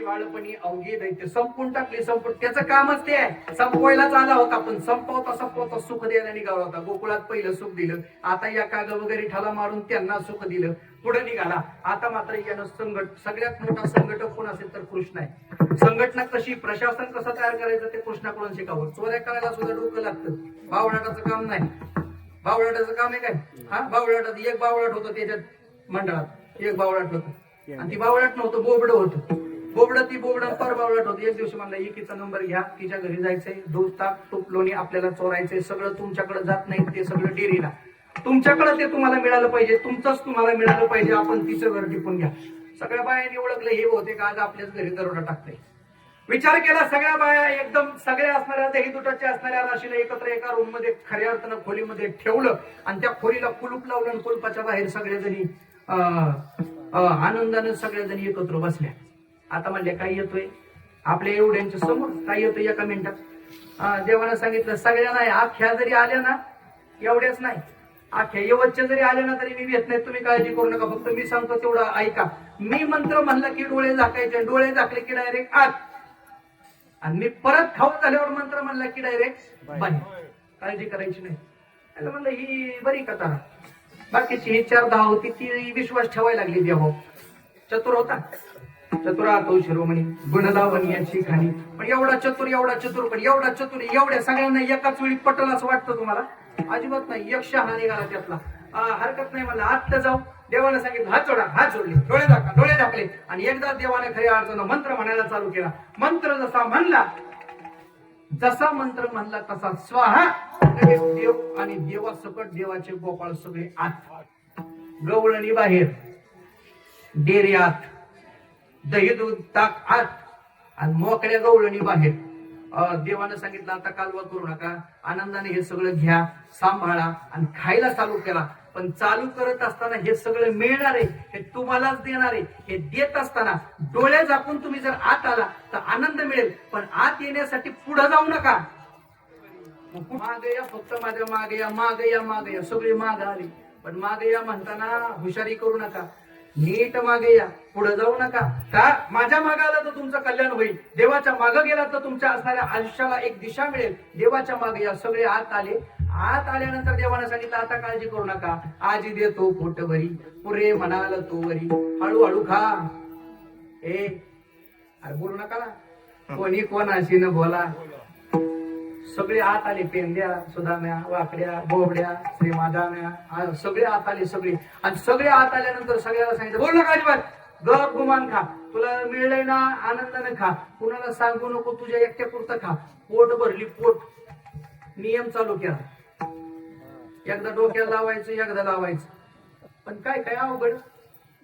बाळपणी अवघे दैत्य संपून टाकली. त्याचं कामच ते आहे, संपवायलाच आला होता. पण संपवता सुख द्यायला निघाला होता. गोकुळात पहिलं सुख दिलं, आता या काग वगैरे ठाला मारून त्यांना सुख दिलं, पुढे निघाला. आता मात्र यानं सगळ्यात मोठा संघटक कोण असेल तर कृष्ण आहे. संघटना कशी, प्रशासन कसं तयार करायचं ते कृष्णाकडून शिकावं. चोऱ्या करायला सुद्धा डोकं लागतं, बावळाटाचं काम नाही. बावळाटाचं काम आहे काय? हा, बावळाटात एक बावळाट होतं त्याच्यात मंडळात, एक बावळाट होतं. आणि ती बावळाट नव्हतं, बोबड होतं. ती बोबड पर बावळाट होती. एक दिवशी म्हणला एकीचा नंबर घ्या, तिच्या घरी जायचंय, दूध ताक तूप लोणी आपल्याला चोरायचंय. सगळं तुमच्याकडे जात नाही, ते सगळं डेअरीला. तुमच्याकडे ते तुम्हाला मिळालं पाहिजे, तुमचंच तुम्हाला मिळालं पाहिजे. आपण तिचं घर टिपून घ्या. सगळ्या बायांनी ओळखलं, हे होते का आज आपल्याच घरी दरोडा टाकतंय. विचार केला, सगळ्या बाया एकदम सगळ्या असणाऱ्या दही दुधाच्या असणाऱ्या राशीला एकत्र एका रूम मध्ये खऱ्या अर्थानं खोलीमध्ये ठेवलं आणि त्या खोलीला कुलूप लावलं आणि कुलपाच्या बाहेर सगळेजणी आनंदाने सगळेजणी एकत्र बसल्या. आता म्हणले काय येतोय आपल्या एवढ्यांच्या समोर, काय येतोय एका मिनिटात. देवानं सांगितलं सगळ्यांना आख्या जरी आल्या ना, एवढ्याच नाही, आख्या यवतच्या जरी आल्या ना तरी मी येत नाही, तुम्ही काळजी करू नका, फक्त मी सांगतो तेवढं ऐका. मी मंत्र म्हणला की डोळे झाकायचे, डोळे झाकले की डायरेक्ट आत, आणि मी परत खाऊन झाल्यावर मंत्र म्हणला की डायरेक्ट बाहेर. काळजी करायची नाही. म्हणलं ही बरी कथा. बाकीची ही 4-10 होती ती विश्वास ठेवायला लागली. देव चतुर होता, चतुरा तो शिरोमणी गुणलावणी याची खाणी. पण एवढा चतुर पण एवढा चतुर, एवढ्या सगळ्यांना एकाच वेळी पटल असं वाटतं तुम्हाला? अजिबात नाही. एक शहा निघाला त्यातला. हरकत नाही म्हणलं, आत्ता जाऊ. देवाने सांगितलं हात जोडा, हात जोडले, डोळे झाकले आणि एकदा देवाने खऱ्या अर्थानं मंत्र म्हणायला चालू केला. मंत्र जसा मंत्र म्हणला तसा स्वाहा देव आणि देवासकट देवाचे गोपाळ सगळे आत, गवळणी बाहेर, डेरे आत, दही दूध ताक आत आणि मोकळ्या गवळणी बाहेर. देवानं सांगितलं आता कालवा करू नका, आनंदाने हे सगळं घ्या, सांभाळा आणि खायला चालू केला. पण चालू करत असताना हे सगळं मिळणार आहे, हे तुम्हालाच देणार आहे. हे देत असताना डोळे झाकून तुम्ही जर आत आला तर आनंद मिळेल, पण आत येण्यासाठी पुढे जाऊ नका. मागे या, फक्त माझ्या मागे या, मागे या. सगळी माग आली, पण मागे या म्हणताना हुशारी करू नका. नीट मागे या, पुढे जाऊ नका. का माझ्या मागे आला तर तुमचं कल्याण होईल, देवाच्या मागे गेला तर तुमच्या असणाऱ्या आयुष्याला एक दिशा मिळेल. देवाच्या मागे या. सगळे आत आले. आत आल्यानंतर देवाने सांगितलं आता काळजी करू नका, आजी देतो पोटभरी, पुरे म्हणाल तो वरी, हळूहळू खा. अरे बोलू नका ना, कोणी कोणाशी न बोला. सगळे आत आले, पेंद्या सुदाम्या, वाकड्या, बोबड्या, श्रीमादाम्या, सगळे आत आले सगळे. आणि सगळे आत आल्यानंतर सगळ्याला सांगितलं बोल नका अजिबात, गप गुमान खा, तुला मिळलंय ना आनंदाने खा, कुणाला सांगू नको, तुझ्या एकट्या पुरतं खा. पोट भरली, पोट. नियम चालू केला. एकदा डोक्याला लावायचं, एकदा लावायचं. पण काय काय अवघड,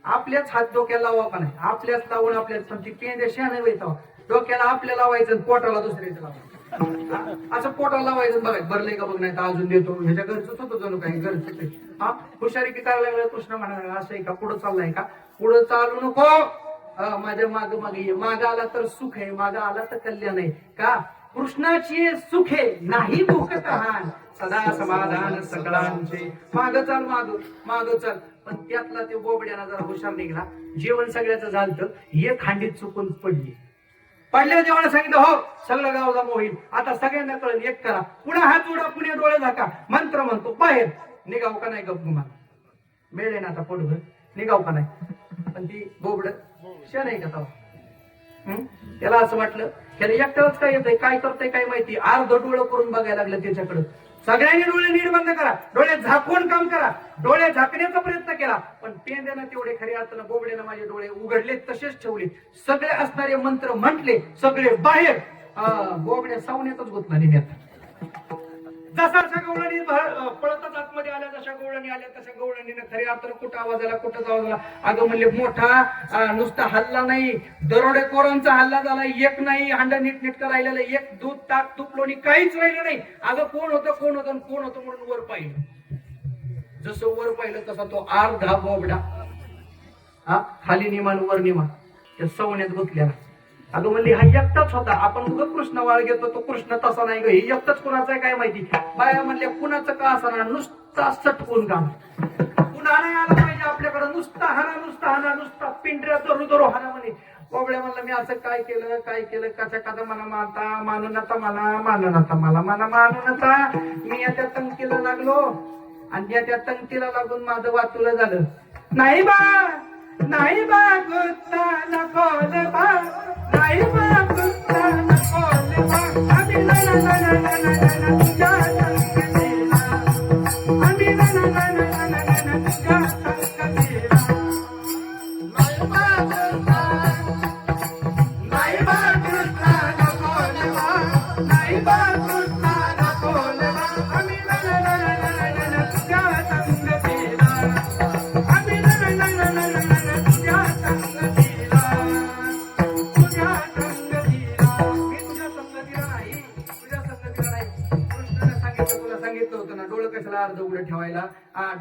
आपल्याच हात डोक्याला लावा का नाही, आपल्याच लावून आपल्याच. पण ती पेंद्या शहाणे वैतावा, डोक्याला आपल्या लावायचं, पोटाला दुसऱ्याचं लावायचं. असं पोटाला लावायचं, बघायचं भरलंय का बघ, नाही तर अजून देतो. ह्याच्या घरच होतं जणू काही घरच. हा, हुशारी की करायला लागलं. कृष्ण म्हणाला असं आहे का, पुढं चाललाय का, पुढं चालू नको, माझ्या मागे ये. माग आला तर सुख आहे, माग आला तर कल्याण आहे. का कृष्णाची सुखे नाही दुःख तहान, सदा समाधान सकळांचे. माग चाल, माग चाल. पण त्यातला ते बोबड्याला जरा हुशार निघाला. जेवण सगळ्याचं झालं, एक खांडीत चुकून पडल्या. देवाने सांगितलं हो सगळं गाव जमा होईल, आता सगळ्यांना कळेल, एक करा, पुन्हा हात जोडा, पुणे डोळे झाका, मंत्र म्हणतो बाहेर निघाव का नाही. गप गुमान मिळेल ना आता पोटभर, निघाव का नाही. पण ती बोबड शा नाही का, त्याला असं वाटलं त्याला एकट्यालाच काय येतंय, काय करतंय काय माहिती. अर्ध डोळं करून बघायला लागलं त्याच्याकडं. सगळ्यांनी डोळे नीट बंद करा, डोळे झाकून काम करा. डोळे झाकण्याचा प्रयत्न केला, पण पेंद्यानं तेवढे खऱ्या अर्थानं बोबड्यानं माझे डोळे उघडले, तसेच ठेवले. सगळे असणारे मंत्र म्हटले, सगळे बाहेर. बोबड्या सावण्यातच गुतला निम्यात. जसा गवळणी पळतच आतमध्ये आल्या, जशा गवळणी आल्या तशा गवळणीने खऱ्या अर्थानं कुठं आवाज आला, कुठं आवाज आला. अगं म्हणले मोठा नुसता हल्ला नाही, दरोडेखोरांचा हल्ला झाला. एक नाही हांडा नीट राहिलेलं, एक दूध ताक तूप लोणी काहीच राहिलं नाही. अगं कोण होतं म्हणून वर पाहिलं. जसं वर पाहिलं तसा तो अर्धा बोबडा खाली निमान वर निमान त्या सवण्यात गुतलेला. अगं म्हणली हा एकटाच होता, आपण उगं कृष्ण वाळ घेतो, तो कृष्ण तसा नाही ग, हे एकटाच कुणाचा आहे काय माहिती. बाया म्हणल्या कुणाचं का असणार, नुसता सटकून काम. पुन्हा नाही आला पाहिजे आपल्याकडे, नुसता हाना, नुसता पिंढऱ्याचं रुदरो हाना म्हणे. बोबड्या म्हणलं मी असं काय केलं कसा मला मारता मानून आता मला मानून आता मी या त्या तंगतीला लागलो आणि या त्या तंगतीला लागून माझं वाचुलं झालं. नाही बा गुत्ता नको रे बा, नाही बा गुत्ता नको रे बा, आम्ही ना तुझ्या संगतीला, आम्ही ना तुझ्या संगतीला. नाही बा गुत्ता नको रे बा, नाही बा गुत्ता नको रे बा, आम्ही ना तुझ्या संगतीला, आम्ही ना तुझ्या संगतीला, तुझ्या संगतीला. मी तुझ्या संगतीला नाही, तुझ्या संगतीला नाही. कृष्णाने सांगितलं, तुला सांगितलं होतं ना, डोळं कशाला अर्ध उघडं ठेवायला.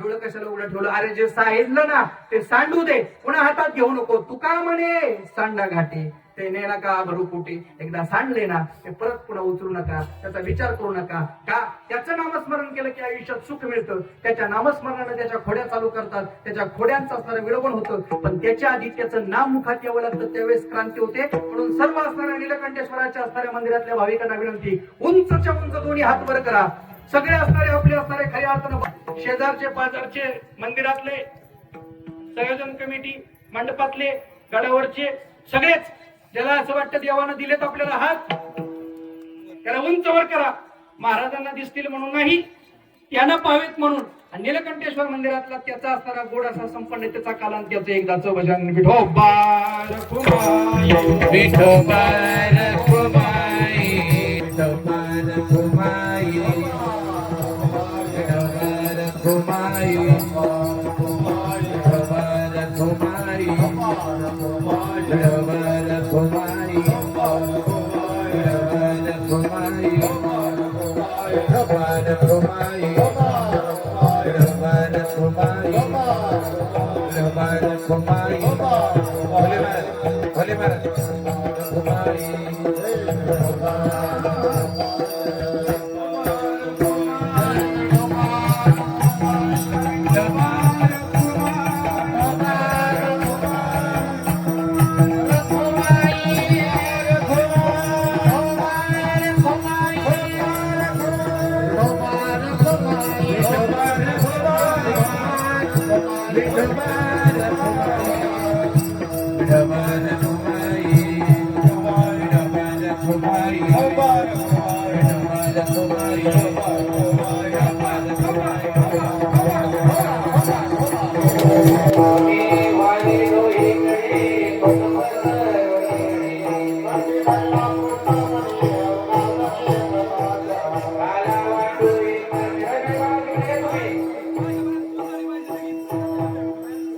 डोळं कशाला उघडं ठेवलं. अरे जे सांगितलं ना ते सांडू दे, पुन्हा हातात घेऊ नको. तू का म्हणे सांडा घाटे ते ने नका भरू पोटी. एकदा सांडले ना ते परत पुन्हा उचलू नका, त्याचा विचार करू नका. का त्याचं नामस्मरण केलं की आयुष्यात सुख मिळतं. त्याच्या नामस्मरणाने त्याच्या खोड्या चालू करतात, त्याच्या खोड्यांचं असणारं विडंबन होतं. पण त्याच्या आधी त्याचं नाम मुखात यावं लागतं, त्यावेळेस क्रांती होते. म्हणून सर्व असणाऱ्या नीलकंठेश्वराच्या असणाऱ्या मंदिरातल्या भाविकांना विनंती, उंचच्या उंच दोन्ही हात वर करा. सगळे आपले खऱ्या अर्थानं शेजारचे पाजारचे मंदिरातले संयोजन कमिटी मंडपातले गडावरचे सगळेच, ज्याला असं वाटतं देवानं दिलेत आपल्याला हात, त्याला उंच वर करा. महाराजांना दिसतील म्हणून नाही, त्यांना पावेत म्हणून. आणि नीलकंठेश्वर मंदिरातला त्याचा असणारा गोड असा संपन्न त्याचा कालांत त्याचं एकदाचं भजन विठोबार खुमाई, विठोबार खुमाई, विठोबार खुमाई, विठोबार खुमाई, विठोबार खुमाई, विठोबार खुमाई, विठोबार खुमाई, विठोबार खुमाई, विठोबार खुमाई, भोले महाराज खुमाई.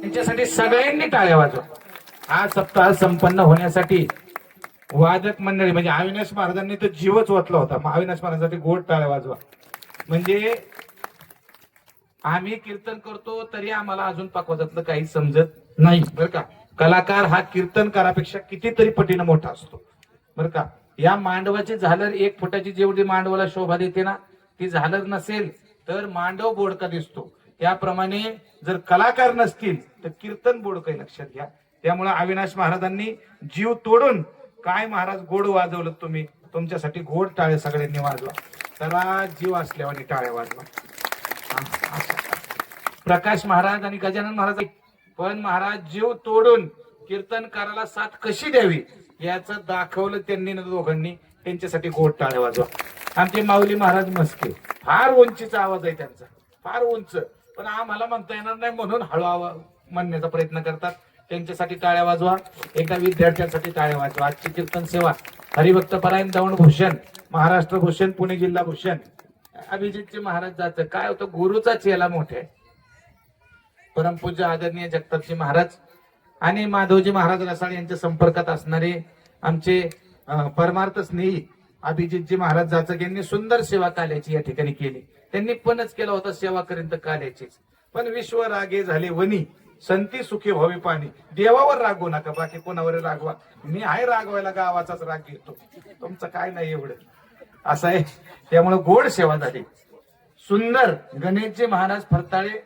त्यांच्यासाठी सगळ्यांनी टाळ्या वाजवा. हा सप्ताह संपन्न होण्यासाठी वादक मंडळी म्हणजे अविनाश महाराजांनी तर जीवच ओतला होता. मग अविनाश महाराजांसाठी गोड टाळ्या वाजवा. म्हणजे आम्ही कीर्तन करतो तरी आम्हाला अजून पाकवाजातलं काही समजत नाही बरं का. कलाकार हा कीर्तनकारापेक्षा कितीतरी पटीनं मोठा असतो बरं का. या मांडवाची झालर 1 फुटाची जेवढी मांडवाला शोभा देते ना, ती झालर नसेल तर मांडव बोडका दिसतो. त्याप्रमाणे जर कलाकार नसतील तर कीर्तन बोडकं लक्षात घ्या. त्यामुळे अविनाश महाराजांनी जीव तोडून काय महाराज गोड वाजवलं तुम्ही, तुमच्यासाठी गोड टाळे सगळ्यांनी वाजवा. तर जीव असल्यावानी टाळ्या वाजवा. प्रकाश महाराज आणि गजानन महाराज पण महाराज जीव तोडून कीर्तनकाराला साथ कशी द्यावी याचं दाखवलं त्यांनी ना दोघांनी. त्यांच्यासाठी गोड टाळे वाजवा. आमचे माऊली महाराज मस्के, फार उंचीचा आवाज आहे त्यांचा, फार उंच, पण आम्हाला म्हणता येणार नाही म्हणून हळू आवाज म्हणण्याचा प्रयत्न करतात. त्यांच्यासाठी टाळ्या वाजवा. एकदा विद्यार्थ्यांसाठी टाळ्या वाजवा. आजची कीर्तन सेवा हरिभक्त परायण दौंड भूषण, महाराष्ट्र भूषण, पुणे जिल्हा भूषण अभिजितचे महाराज जातं. काय होतं, गुरुचा चेला मोठे परमपूज्य आदरणीय जगतापजी महाराज आणि माधवजी महाराज रसाळ यांच्या संपर्कात असणारे आमचे परमार्थ स्नेही अभिजितजी महाराज जाचक यांनी सुंदर सेवा काल्याची या ठिकाणी केली. त्यांनी पणच केला होता सेवा करीन तर काल्याचीच. पण विश्व रागे झाले वनी, संती सुखी व्हावी पाणी. देवावर रागवू नका, बाकी कोणावर रागवा. मी आहे रागवायला, गावाचाच राग घेतो, तुमचं काय नाही एवढं असं आहे. त्यामुळे गोड सेवा झाली सुंदर. गणेशजी महाराज फरताळे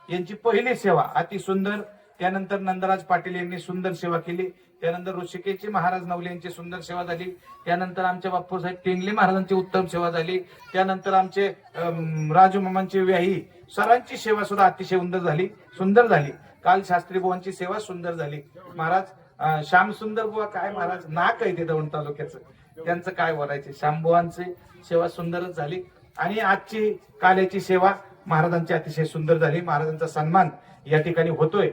यांची पहिली सेवा अति सुंदर. त्यानंतर नंदराज पाटील यांनी सुंदर सेवा केली. त्यानंतर ऋषिकेशजी महाराज नवले यांची सुंदर सेवा झाली. त्यानंतर आमच्या बाप्पूसाहेब टेंगले महाराजांची उत्तम सेवा झाली. त्यानंतर आमचे राजू मामांची व्याही सरांची सेवा सुद्धा अतिशय सुंदर झाली. काल शास्त्री बुवांची सेवा सुंदर झाली. महाराज श्याम सुंदर बुवा काय महाराज नाक आहे ते दौंड तालुक्याचं, त्यांचं काय बोलायचे. श्यामबुवांची सेवा सुंदरच झाली. आणि आजची काल्याची सेवा महाराजांची अतिशय सुंदर झाली. महाराजांचा सन्मान या ठिकाणी होतोय.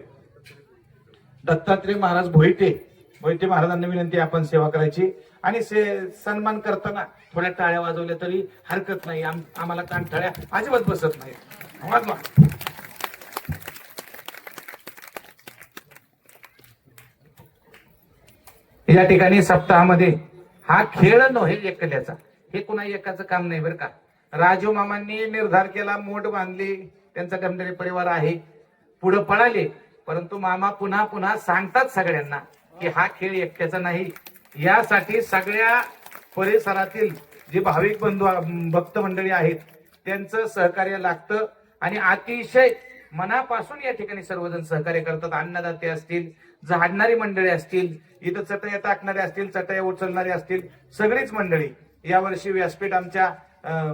दत्तात्रय महाराज भोईटे महाराजांना विनंती आपण सेवा करायची. आणि सन्मान करताना थोड्या टाळ्या वाजवल्या तरी हरकत नाही. आम्हाला कानठाळ्या अजिबात बसत नाही. वाजवा. या ठिकाणी सप्ताहामध्ये हा खेळ नव्हे एकल्याचा, हे कुणा एकाचं काम नाही बरं का. राजू मामांनी निर्धार केला, मोठ बांधली, त्यांचा गंधर्व परिवार आहे, पुढे पळाले. परंतु मामा पुन्हा पुन्हा सांगतात सगळ्यांना की हा खेळ एकट्याचा नाही. यासाठी सगळ्या परिसरातील जे भाविक बंधू भक्त मंडळी आहेत त्यांचं सहकार्य लागतं. आणि अतिशय मनापासून या ठिकाणी सर्वजण सहकार्य करतात. अन्नदाते असतील, झाडणारी मंडळी असतील, इथं चटया टाकणारे असतील, चटया उचलणारे असतील, सगळीच मंडळी. यावर्षी व्यासपीठ आमच्या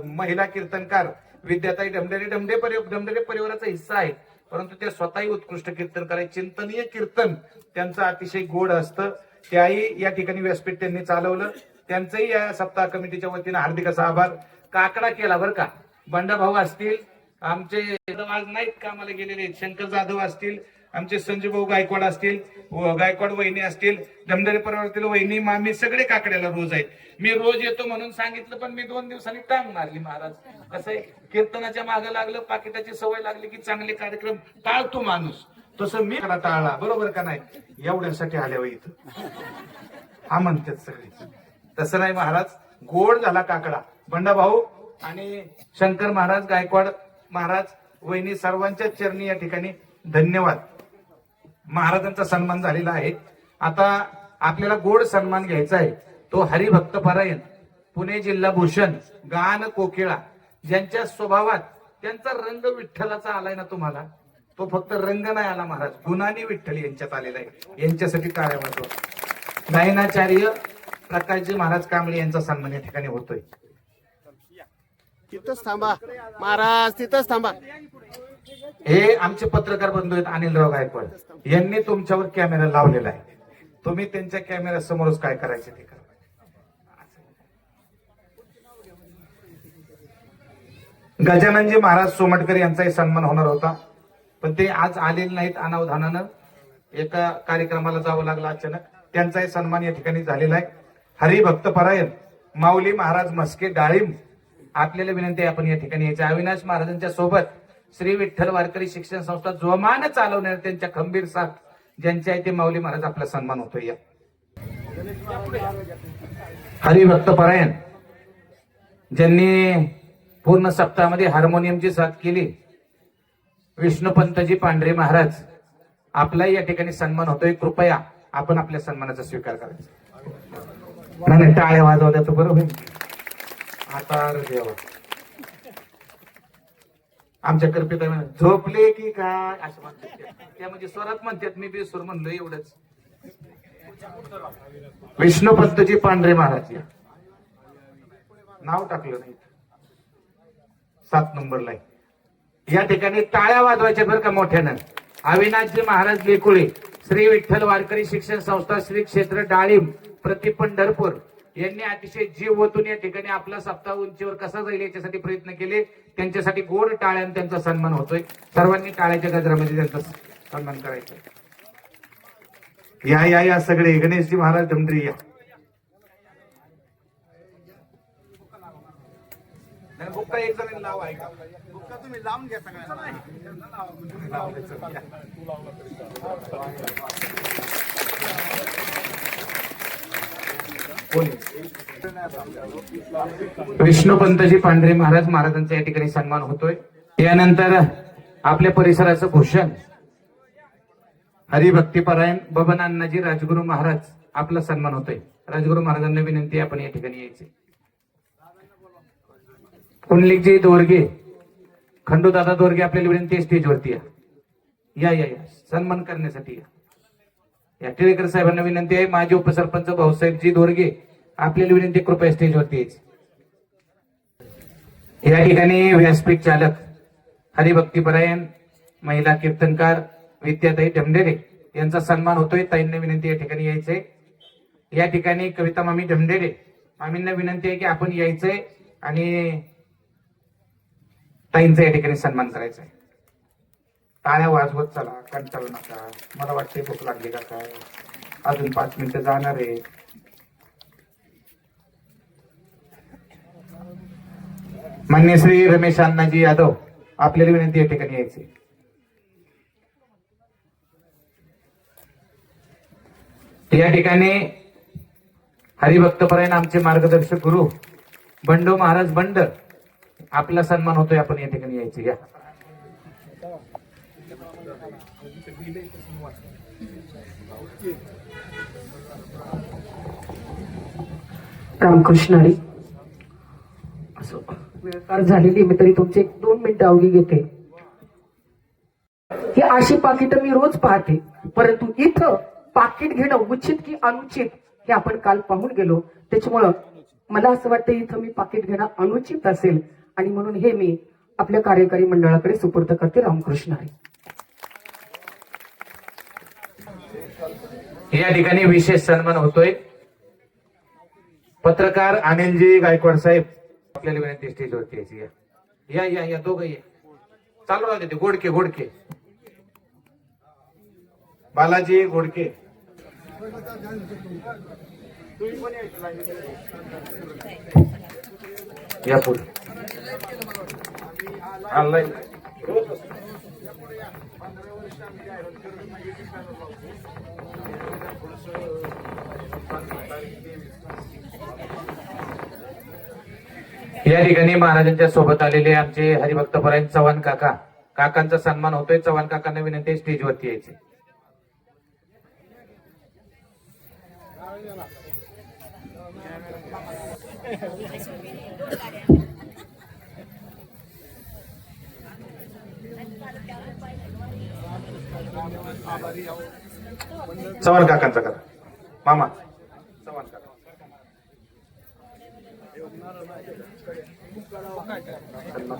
महिला कीर्तनकार विद्याताई डमडे परिवाराचा हिस्सा आहे. परंतु त्या स्वतःही उत्कृष्ट कीर्तन करायचे. चिंतनीय कीर्तन त्यांचं अतिशय गोड असतं. त्याही या ठिकाणी व्यासपीठ त्यांनी चालवलं. त्यांचंही या सप्ताह कमिटीच्या वतीनं हार्दिक असा आभार. काकडा केला बरं का. बंडा भाऊ असतील, आमचे आज नाहीत कामाला गेलेले शंकर जाधव असतील, आमचे संजू भाऊ गायकवाड असतील, गायकवाड वहिनी असतील, डमडरे परिवारातील वहिनी मामी सगळे काकड्याला रोज आहेत. मी रोज येतो म्हणून सांगितलं, पण मी 2 दिवसांनी टांग मारली. महाराज कसं आहे, कीर्तनाच्या मागे लागलं, पाकिटाची सवय लागली की चांगले कार्यक्रम टाळतो माणूस. तसं मी टाळला. बरोबर का नाही. एवढ्यासाठी आल्यावर इथं हा म्हणतात सगळे. तसं नाही महाराज. गोड झाला काकडा. बंडा भाऊ आणि शंकर महाराज, गायकवाड महाराज, वहिनी सर्वांच्या चरणी या ठिकाणी धन्यवाद. महाराजांचा सन्मान झालेला आहे. आता आपल्याला गोड सन्मान घ्यायचा आहे. तो हरिभक्त परायण, पुणे जिल्हा भूषण, गान कोकिळा, ज्यांच्या स्वभावात त्यांचा रंग विठ्ठलाचा आलाय ना तुम्हाला, तो फक्त रंग नाही आला महाराज, गुणाने विठ्ठल यांच्यात आलेला आहे. यांच्यासाठी टाळ्या वाजवा. गायनाचार्य प्रकाशजी महाराज कांबळे यांचा सन्मान या ठिकाणी होतोय. तिथंच थांबा महाराज, तिथंच थांबा. हे आमचे पत्रकार बंधू आहेत अनिलराव गायकवाड, यांनी तुमच्यावर कॅमेरा लावलेला आहे. तुम्ही त्यांच्या कॅमेरा समोरच काय करायचे ते करा. गजाननजी महाराज सोमटकर यांचाही सन्मान होणार होता, पण ते आज आलेले नाहीत. अनावधानानं एका कार्यक्रमाला जावं लागलं अचानक. त्यांचाही सन्मान या ठिकाणी झालेला आहे. हरिभक्त परायण माऊली महाराज मस्के डाळिंब, आपल्याला विनंती आहे आपण या ठिकाणी यायचं. अविनाश महाराजांच्या सोबत श्री विठ्ठल वारकरी शिक्षण संस्था जोमान चालवणार त्यांच्या खंबीर साथ ज्यांच्या आहे ते माऊली महाराज आपला सन्मान होतोय. या हरिभक्त परायण ज्यांनी पूर्ण सप्ताहामध्ये हार्मोनियमची साथ केली, विष्णुपंतजी पांढरे महाराज, आपलाही या ठिकाणी सन्मान होतोय. कृपया आपण आपल्या सन्मानाचा स्वीकार करायचा. नाही टाळ्या वाजवल्या तर बरोबर. आता देवा आमच्या कल्पित झोपले की काय असं म्हणतात त्या, म्हणजे स्वरात म्हणतात. मी बेसूर म्हणलो एवढंच. विष्णुपंतजी पांढरे महाराज नाव टाकलं नाही, 7 नंबरला आहे. या ठिकाणी टाळ्या वाजवायच्या बरं का मोठ्यानं. अविनाशजी महाराज लेकुळे, श्री विठ्ठल वारकरी शिक्षण संस्था, श्री क्षेत्र डाळिंब, प्रति पंढरपूर, यांनी अतिशय जीव ओतून या ठिकाणी आपला सप्ताह उंचीवर कसा जाईल याच्यासाठी प्रयत्न केले. त्यांच्यासाठी गोड टाळ्याने त्यांचा सन्मान होतोय. सर्वांनी टाळ्याच्या गजरामध्ये त्यांचा सन्मान करायचा. या या या सगळे गणेशजी महाराज धमडरी या. बुक्का एक जण लाव आहे का? बुक्का तुम्ही लावून घ्या सगळ्यांना. विष्णुपंतजी पांढरे महाराज, महाराजांचा या ठिकाणी सन्मान होतोय. यानंतर आपल्या परिसराचं भूषण हरिभक्तीपरायण बबन अण्णाजी राजगुरू महाराज, आपला सन्मान होतोय. राजगुरू महाराजांना विनंती आपण या ठिकाणी यायचे. कुंडलिकजी दोरगे, खंडूदादा दोरगे, आपल्याला विनंती स्टेजवरती या. या या या सन्मान करण्यासाठी या टिळेकर साहेबांना विनंती आहे. माजी उपसरपंच भाऊसाहेबजी दोरगे आपल्याला विनंती आहे, कृपया स्टेजवरती यायचं. या ठिकाणी व्यासपीठ चालक हरिभक्तीपरायण महिला कीर्तनकार विद्याताई ढमढेरे यांचा सन्मान होतोय. ताईंना विनंती या ठिकाणी यायचंय. या ठिकाणी कविता मामी ढमढेरे मामींना विनंती आहे की आपण यायचंय आणि ताईंचा या ठिकाणी सन्मान करायचा आहे. टाळ्या वाजवत चला, कंटाळू नका. मला वाटते भूक लागली का काय, अजून 5 मिनिटं जाणार आहे. मान्य श्री रमेश अण्णाजी यादव आपल्याला विनंती या ठिकाणी यायची. या ठिकाणी हरिभक्तपरायण आमचे मार्गदर्शक गुरु बंडो महाराज बंड आपला सन्मान होतोय. आपण या ठिकाणी यायचे. या रामकृष्ण हरी. असो वेळकार झालेली मी तरी तुमचे 1-2 मिनिटं अवघी घेते. ही अशी पाकिट मी रोज पाहते, परंतु इथं पाकिट घेणं उचित की अनुचित हे आपण काल पाहून गेलो. त्याच्यामुळं मला असं वाटतं इथं मी पाकिट घेणं अनुचित असेल आणि म्हणून हे मी आपल्या कार्यकारी मंडळाकडे सुपूर्द करते. रामकृष्ण हरी. या ठिकाणी विशेष सन्मान होतोय. पत्रकार अनिलजी गायकवाड साहेब आपल्याला विनंती स्टेजवरती यायची. या या या दोघं या. चालू राहते ते गोडके गोडके बालाजी गोडके. या पुढे ऑनलाईन या ठिकाणी महाराजांच्या सोबत आलेले आमचे हरिभक्तपरायण चव्हाण काका काकांचा सन्मान होतोय. चव्हाण काकांना विनंती आहे स्टेजवरती यायचे. चव्हाण काकांचा करा मामा. चव्हाण काका सन्मान.